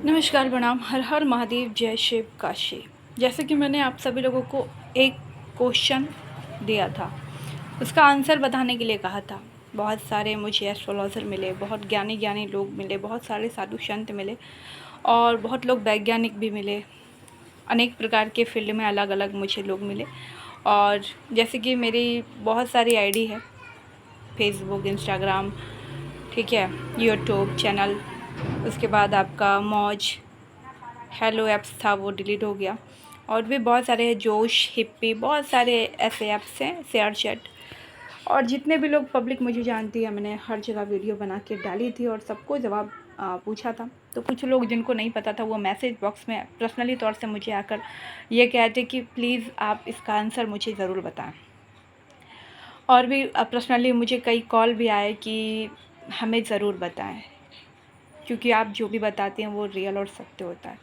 नमस्कार, प्रणाम, हर हर महादेव, जय शिव काशी। जैसे कि मैंने आप सभी लोगों को एक क्वेश्चन दिया था, उसका आंसर बताने के लिए कहा था। बहुत सारे मुझे एस्ट्रोलॉजर मिले, बहुत ज्ञानी ज्ञानी लोग मिले, बहुत सारे साधु संत मिले और बहुत लोग वैज्ञानिक भी मिले। अनेक प्रकार के फील्ड में अलग अलग मुझे लोग मिले। और जैसे कि मेरी बहुत सारी आईडी है, फेसबुक, इंस्टाग्राम, ठीक है, यूट्यूब चैनल, उसके बाद आपका मौज, हेलो ऐप्स था वो डिलीट हो गया, और भी बहुत सारे हैं, जोश, हिप्पी, बहुत सारे ऐसे ऐप्स हैं, शेयर चैट। और जितने भी लोग पब्लिक मुझे जानती है, मैंने हर जगह वीडियो बना के डाली थी और सबको जवाब पूछा था। तो कुछ लोग जिनको नहीं पता था वो मैसेज बॉक्स में पर्सनली तौर से मुझे आकर ये कहते कि प्लीज़ आप इसका आंसर मुझे ज़रूर बताएं। और भी पर्सनली मुझे कई कॉल भी आए कि हमें ज़रूर बताएं, क्योंकि आप जो भी बताते हैं वो रियल और सत्य होता है।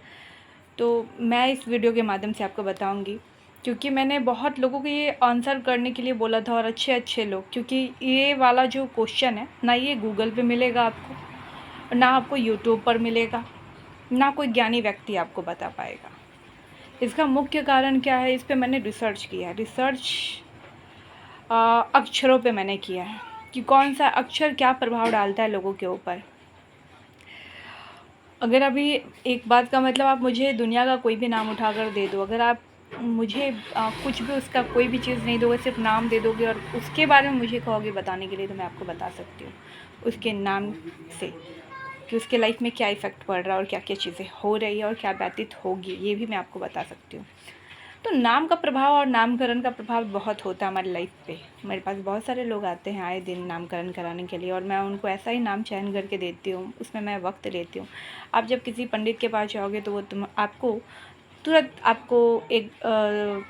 तो मैं इस वीडियो के माध्यम से आपको बताऊंगी, क्योंकि मैंने बहुत लोगों को ये आंसर करने के लिए बोला था, और अच्छे अच्छे लोग, क्योंकि ये वाला जो क्वेश्चन है ना, ये गूगल पे मिलेगा आपको, ना आपको यूट्यूब पर मिलेगा, ना कोई ज्ञानी व्यक्ति आपको बता पाएगा। इसका मुख्य कारण क्या है, इस पर मैंने रिसर्च किया है। रिसर्च अक्षरों पे मैंने किया है कि कौन सा अक्षर क्या प्रभाव डालता है लोगों के ऊपर। अगर अभी एक बात का मतलब, आप मुझे दुनिया का कोई भी नाम उठाकर दे दो, अगर आप मुझे कुछ भी उसका कोई भी चीज़ नहीं दोगे, सिर्फ नाम दे दोगे और उसके बारे में मुझे कहोगे बताने के लिए, तो मैं आपको बता सकती हूँ उसके नाम से कि उसके लाइफ में क्या इफ़ेक्ट पड़ रहा है और क्या क्या चीज़ें हो रही है और क्या व्यतीत होगी, ये भी मैं आपको बता सकती हूँ। तो नाम का प्रभाव और नामकरण का प्रभाव बहुत होता है हमारी लाइफ पे। मेरे पास बहुत सारे लोग आते हैं आए दिन नामकरण कराने के लिए, और मैं उनको ऐसा ही नाम चयन करके देती हूँ, उसमें मैं वक्त लेती हूँ। आप जब किसी पंडित के पास जाओगे तो वो आपको तुरंत आपको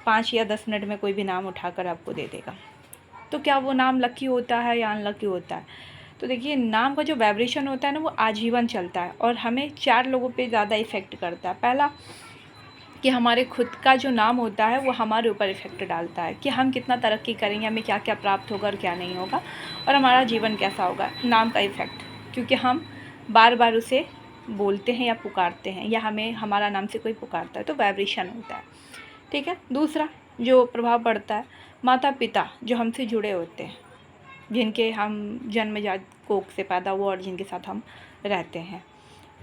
5 या 10 मिनट में कोई भी नाम उठाकर आपको दे देगा। तो क्या वो नाम लकी होता है या अनलकी होता है? तो देखिए, नाम का जो वाइब्रेशन होता है ना, वो आजीवन चलता है और हमें 4 लोगों पे ज़्यादा इफ़ेक्ट करता है। पहला कि हमारे खुद का जो नाम होता है वो हमारे ऊपर इफ़ेक्ट डालता है कि हम कितना तरक्की करेंगे, हमें क्या क्या प्राप्त होगा और क्या नहीं होगा, और हमारा जीवन कैसा होगा। नाम का इफ़ेक्ट, क्योंकि हम बार बार उसे बोलते हैं या पुकारते हैं, या हमें हमारा नाम से कोई पुकारता है, तो वाइब्रेशन होता है। ठीक है। दूसरा जो प्रभाव पड़ता है, माता पिता जो हमसे जुड़े होते हैं, जिनके हम जन्मजात कोख से पैदा हुआ और जिनके साथ हम रहते हैं,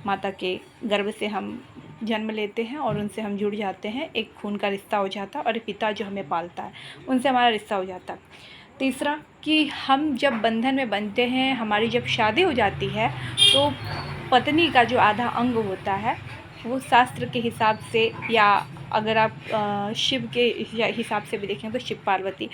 माता के गर्भ से हम जन्म लेते हैं और उनसे हम जुड़ जाते हैं, एक खून का रिश्ता हो जाता है, और पिता जो हमें पालता है उनसे हमारा रिश्ता हो जाता है। तीसरा कि हम जब बंधन में बनते हैं, हमारी जब शादी हो जाती है, तो पत्नी का जो आधा अंग होता है वो शास्त्र के हिसाब से, या अगर आप शिव के हिसाब से भी देखें तो शिव पार्वती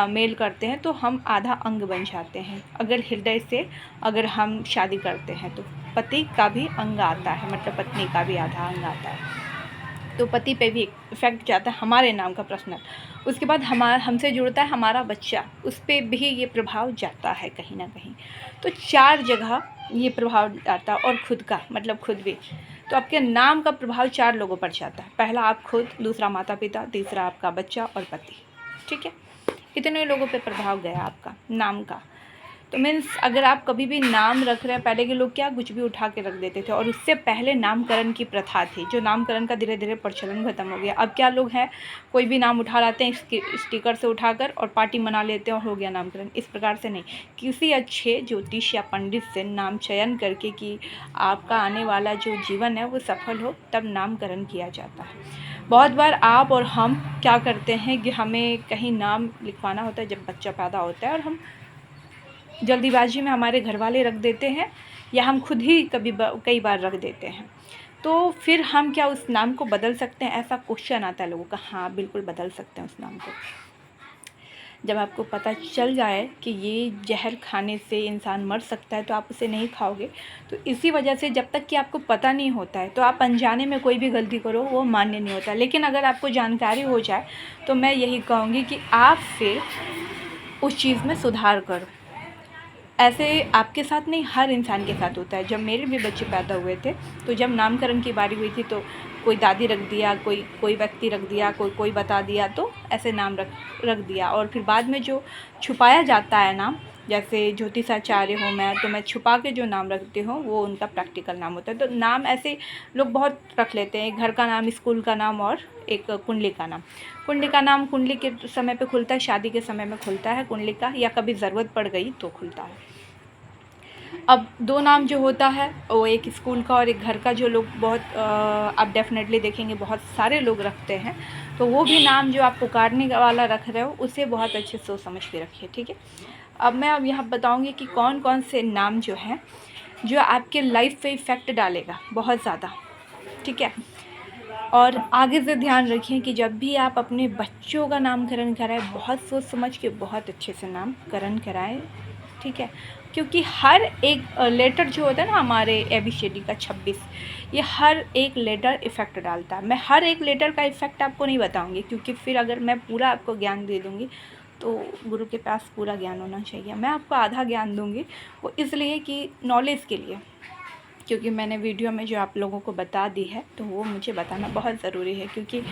मेल करते हैं, तो हम आधा अंग बन जाते हैं। अगर हृदय से अगर हम शादी करते हैं तो पति का भी अंग आता है, मतलब पत्नी का भी आधा अंग आता है, तो पति पे भी इफ़ेक्ट जाता है हमारे नाम का पर्सनल। उसके बाद हमसे जुड़ता है हमारा बच्चा, उस पर भी ये प्रभाव जाता है कहीं ना कहीं। तो 4 जगह ये प्रभाव जाता है, और खुद का मतलब खुद भी। तो आपके नाम का प्रभाव 4 लोगों पर जाता है। पहला आप खुद, दूसरा माता पिता, तीसरा आपका बच्चा और पति। ठीक है, इतने लोगों पे प्रभाव गया आपका नाम का। तो मीन्स अगर आप कभी भी नाम रख रहे हैं, पहले के लोग क्या कुछ भी उठा के रख देते थे, और उससे पहले नामकरण की प्रथा थी, जो नामकरण का धीरे धीरे प्रचलन खत्म हो गया। अब क्या लोग हैं, कोई भी नाम उठा लाते हैं स्टिकर से उठाकर और पार्टी मना लेते हैं और हो गया नामकरण। इस प्रकार से नहीं, किसी अच्छे ज्योतिष या पंडित से नाम चयन करके कि आपका आने वाला जो जीवन है वो सफल हो, तब नामकरण किया जाता है। बहुत बार आप और हम क्या करते हैं कि हमें कहीं नाम लिखवाना होता है जब बच्चा पैदा होता है, और हम जल्दीबाजी में हमारे घर वाले रख देते हैं, या हम खुद ही कई बार रख देते हैं। तो फिर हम क्या उस नाम को बदल सकते हैं? ऐसा क्वेश्चन आता है लोगों का। हाँ, बिल्कुल बदल सकते हैं उस नाम को। जब आपको पता चल जाए कि ये जहर खाने से इंसान मर सकता है, तो आप उसे नहीं खाओगे। तो इसी वजह से जब तक कि आपको पता नहीं होता है, तो आप अनजाने में कोई भी गलती करो वो मान्य नहीं होता। लेकिन अगर आपको जानकारी हो जाए, तो मैं यही कहूँगी कि आप फिर उस चीज़ में सुधार करो। ऐसे आपके साथ नहीं, हर इंसान के साथ होता है। जब मेरे भी बच्चे पैदा हुए थे, तो जब नामकरण की बारी हुई थी, तो कोई दादी रख दिया, कोई व्यक्ति रख दिया, कोई बता दिया, तो ऐसे नाम रख दिया। और फिर बाद में जो छुपाया जाता है नाम, जैसे ज्योतिषाचार्य हूँ मैं, तो मैं छुपा के जो नाम रखती हूँ वो उनका प्रैक्टिकल नाम होता है। तो नाम ऐसे लोग बहुत रख लेते हैं, घर का नाम, स्कूल का नाम और एक कुंडली का नाम। कुंडली का नाम कुंडली के समय पे खुलता है, शादी के समय में खुलता है कुंडली का, या कभी ज़रूरत पड़ गई तो खुलता है। अब 2 नाम जो होता है वो एक स्कूल का और एक घर का, जो लोग बहुत आप डेफिनेटली देखेंगे बहुत सारे लोग रखते हैं। तो वो भी नाम जो आप पुकारने वाला रख रहे हो उसे बहुत अच्छे सोच समझ के रखिए, ठीक है। अब मैं यहाँ बताऊँगी कि कौन कौन से नाम जो हैं जो आपके लाइफ पे इफ़ेक्ट डालेगा बहुत ज़्यादा, ठीक है। और आगे से ध्यान रखिए कि जब भी आप अपने बच्चों का नामकरण कराएं, बहुत सोच समझ के बहुत अच्छे से नामकरण कराएं, ठीक है। क्योंकि हर एक लेटर जो होता है ना हमारे ABCD का 26, ये हर एक लेटर इफ़ेक्ट डालता है। मैं हर एक लेटर का इफ़ेक्ट आपको नहीं बताऊंगी, क्योंकि फिर अगर मैं पूरा आपको ज्ञान दे दूंगी तो गुरु के पास पूरा ज्ञान होना चाहिए। मैं आपको आधा ज्ञान दूंगी, वो इसलिए कि नॉलेज के लिए, क्योंकि मैंने वीडियो में जो आप लोगों को बता दी है तो वो मुझे बताना बहुत ज़रूरी है। क्योंकि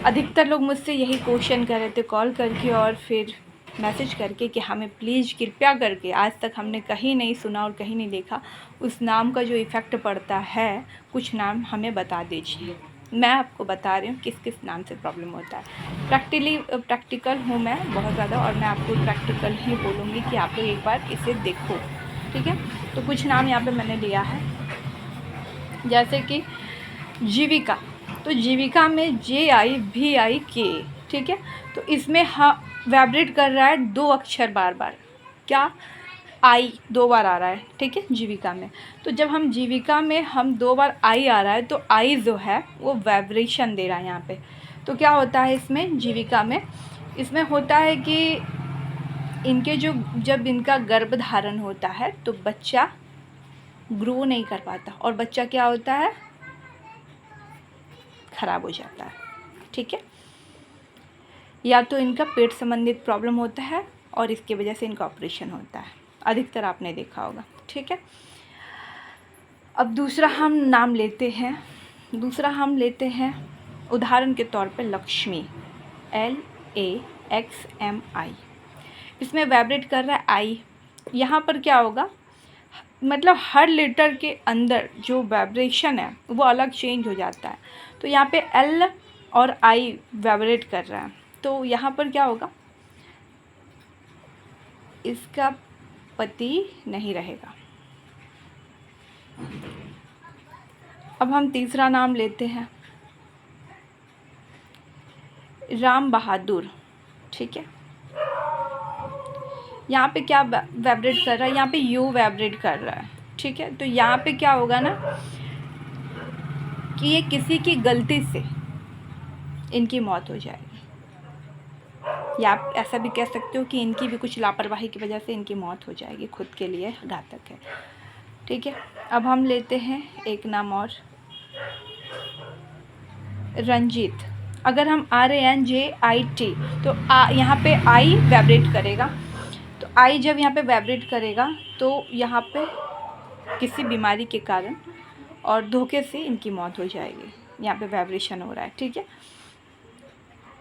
अधिकतर लोग मुझसे यही क्वेश्चन कर रहे थे कॉल करके और फिर मैसेज करके कि हमें प्लीज़ कृपया करके, आज तक हमने कहीं नहीं सुना और कहीं नहीं देखा, उस नाम का जो इफ़ेक्ट पड़ता है कुछ नाम हमें बता दीजिए। मैं आपको बता रही हूँ किस किस नाम से प्रॉब्लम होता है। प्रैक्टिकल हूँ मैं बहुत ज़्यादा, और मैं आपको प्रैक्टिकल ही बोलूँगी कि आप लोग एक बार इसे देखो, ठीक है। तो कुछ नाम यहाँ पे मैंने लिया है, जैसे कि जीविका। तो जीविका में JIVIK, ठीक है। तो इसमें वाइब्रेट कर रहा है 2 अक्षर बार बार, क्या, आई 2 बार आ रहा है, ठीक है, जीविका में। तो जब हम जीविका में हम 2 बार आई आ रहा है तो आई जो है वो वाइब्रेशन दे रहा है यहाँ पे। तो क्या होता है इसमें जीविका में, इसमें होता है कि इनके जो, जब इनका गर्भ धारण होता है तो बच्चा ग्रो नहीं कर पाता, और बच्चा क्या होता है, ख़राब हो जाता है, ठीक है। या तो इनका पेट संबंधित प्रॉब्लम होता है और इसकी वजह से इनका ऑपरेशन होता है, अधिकतर आपने देखा होगा, ठीक है। अब दूसरा हम नाम लेते हैं, उदाहरण के तौर पे लक्ष्मी, LAXMI। इसमें वाइब्रेट कर रहा है आई। यहाँ पर क्या होगा, मतलब हर लेटर के अंदर जो वाइब्रेशन है वो अलग चेंज हो जाता है। तो यहाँ पे L और I वाइब्रेट कर रहा है, तो यहाँ पर क्या होगा, इसका पति नहीं रहेगा। अब हम तीसरा नाम लेते हैं, राम बहादुर, ठीक है। यहाँ पे क्या वाइब्रेट कर रहा है, यहाँ पे U वाइब्रेट कर रहा है, ठीक है। तो यहाँ पे क्या होगा ना कि ये किसी की गलती से इनकी मौत हो जाएगी, या आप ऐसा भी कह सकते हो कि इनकी भी कुछ लापरवाही की वजह से इनकी मौत हो जाएगी, खुद के लिए घातक है, ठीक है। अब हम लेते हैं एक नाम और, रंजीत। अगर हम RANJIT, तो यहाँ पे आई वाइब्रेट करेगा। तो आई जब यहाँ पे वाइब्रेट करेगा तो यहाँ पे किसी बीमारी के कारण और धोखे से इनकी मौत हो जाएगी, यहाँ पे वाइब्रेशन हो रहा है, ठीक है।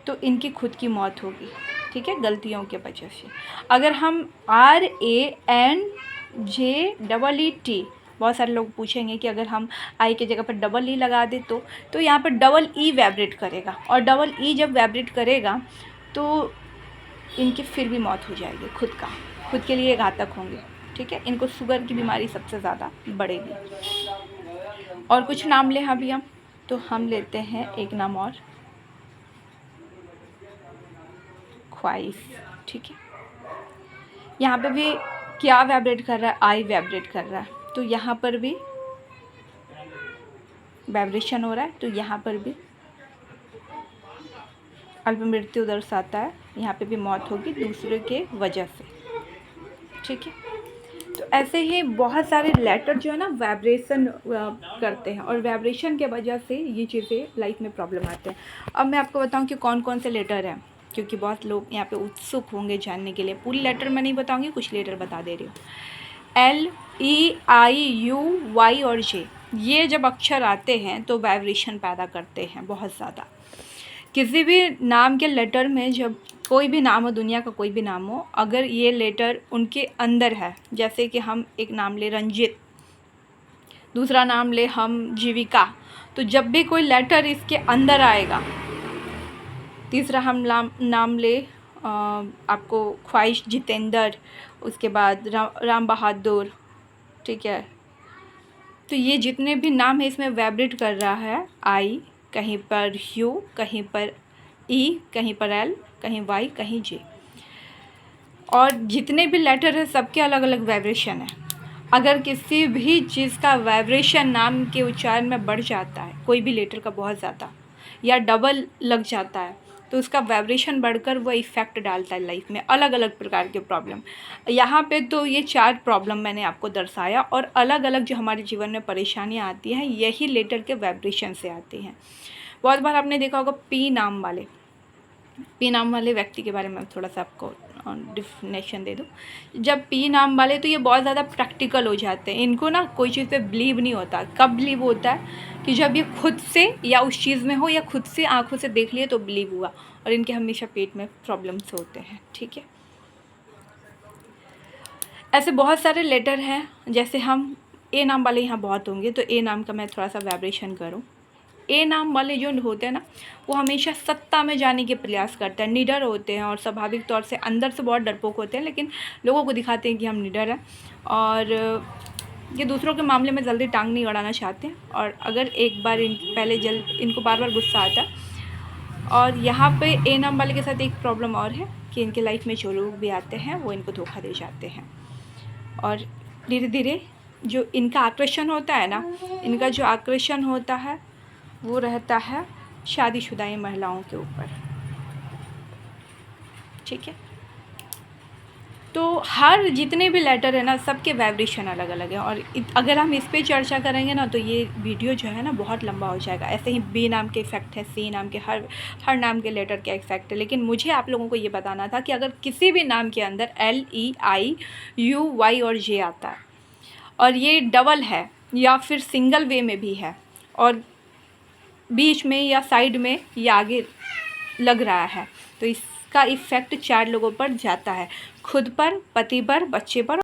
तो इनकी खुद की मौत होगी, ठीक है, गलतियों के वजह से। अगर हम RANJEET, बहुत सारे लोग पूछेंगे कि अगर हम आई की जगह पर डबल E लगा दें तो यहाँ पर डबल E वाइब्रेट करेगा, और डबल E जब वाइब्रेट करेगा तो इनकी फिर भी मौत हो जाएगी, खुद के लिए घातक होंगे, ठीक है। इनको शुगर की बीमारी सबसे ज़्यादा बढ़ेगी। और कुछ नाम लें अभी हम, तो हम लेते हैं एक नाम और, ख्वाहिश, ठीक है। यहाँ पे भी क्या वाइब्रेट कर रहा है, आई वाइब्रेट कर रहा है, तो यहाँ पर भी वाइब्रेशन हो रहा है, तो यहाँ पर भी अल्प मृत्यु दर्शाता है, यहाँ पे भी मौत होगी दूसरे के वजह से, ठीक है। तो ऐसे ही बहुत सारे लेटर जो है ना वाइब्रेशन करते हैं, और वाइब्रेशन के वजह से ये चीज़ें लाइफ में प्रॉब्लम आते हैं। अब मैं आपको बताऊं कि कौन कौन से लेटर हैं, क्योंकि बहुत लोग यहाँ पे उत्सुक होंगे जानने के लिए। पूरी लेटर मैं नहीं बताऊंगी, कुछ लेटर बता दे रही हूँ। LEIUY और J, ये जब अक्षर आते हैं तो वाइब्रेशन पैदा करते हैं बहुत ज़्यादा। किसी भी नाम के लेटर में जब कोई भी नाम हो, दुनिया का कोई भी नाम हो, अगर ये लेटर उनके अंदर है, जैसे कि हम एक नाम ले रंजित, दूसरा नाम ले हम जीविका, तो जब भी कोई लेटर इसके अंदर आएगा, तीसरा हम नाम ले आपको ख्वाहिश जितेंद्र, उसके बाद राम बहादुर, ठीक है, तो ये जितने भी नाम है इसमें वाइब्रेट कर रहा है आई, कहीं पर यू, कहीं पर ई, कहीं पर एल, कहीं वाई, कहीं जे, और जितने भी लेटर है सबके अलग अलग वाइब्रेशन है। अगर किसी भी चीज़ का वाइब्रेशन नाम के उच्चारण में बढ़ जाता है, कोई भी लेटर का बहुत ज़्यादा या डबल लग जाता है, तो उसका वाइब्रेशन बढ़कर वह इफ़ेक्ट डालता है लाइफ में, अलग अलग प्रकार के प्रॉब्लम। यहाँ पे तो ये 4 प्रॉब्लम मैंने आपको दर्शाया, और अलग अलग जो हमारे जीवन में परेशानियाँ आती हैं यही लेटर के वाइब्रेशन से आती हैं। बहुत बार आपने देखा होगा पी नाम वाले व्यक्ति के बारे में थोड़ा सा आपको डिफिनेशन दे दूँ। जब पी नाम वाले, तो ये बहुत ज़्यादा प्रैक्टिकल हो जाते हैं, इनको ना कोई चीज़ पे बिलीव नहीं होता। कब बिलीव होता है कि जब ये खुद से या उस चीज़ में हो, या खुद से आंखों से देख लिए तो बिलीव हुआ, और इनके हमेशा पेट में प्रॉब्लम्स होते हैं, ठीक है। ऐसे बहुत सारे लेटर हैं, जैसे हम ए नाम वाले यहाँ बहुत होंगे, तो ए नाम का मैं थोड़ा सा वाइब्रेशन करूँ। ए नाम वाले जो होते हैं ना, वो हमेशा सत्ता में जाने के प्रयास करते हैं, निडर होते हैं, और स्वाभाविक तौर से अंदर से बहुत डरपोक होते हैं, लेकिन लोगों को दिखाते हैं कि हम निडर हैं, और ये दूसरों के मामले में जल्दी टांग नहीं अड़ाना चाहते हैं, और अगर एक बार इनको बार बार गुस्सा आता है। और यहाँ पे ए नाम वाले के साथ एक प्रॉब्लम और है कि इनके लाइफ में जो लोग भी आते हैं वो इनको धोखा दे जाते हैं, और धीरे धीरे जो इनका आकर्षण होता है ना, इनका जो आकर्षण होता है वो रहता है शादीशुदा महिलाओं के ऊपर, ठीक है। तो हर जितने भी लेटर है ना, सबके वाइब्रेशन अलग अलग है, और अगर हम इस पे चर्चा करेंगे ना, तो ये वीडियो जो है ना बहुत लंबा हो जाएगा। ऐसे ही बी नाम के इफ़ेक्ट है, सी नाम के, हर नाम के लेटर का इफ़ेक्ट है, लेकिन मुझे आप लोगों को ये बताना था कि अगर किसी भी नाम के अंदर L, E, I, U, Y और जे आता है, और ये डबल है या फिर सिंगल वे में भी है, और बीच में या साइड में या आगे लग रहा है, तो इसका इफ़ेक्ट 4 लोगों पर जाता है, खुद पर, पति पर, बच्चे पर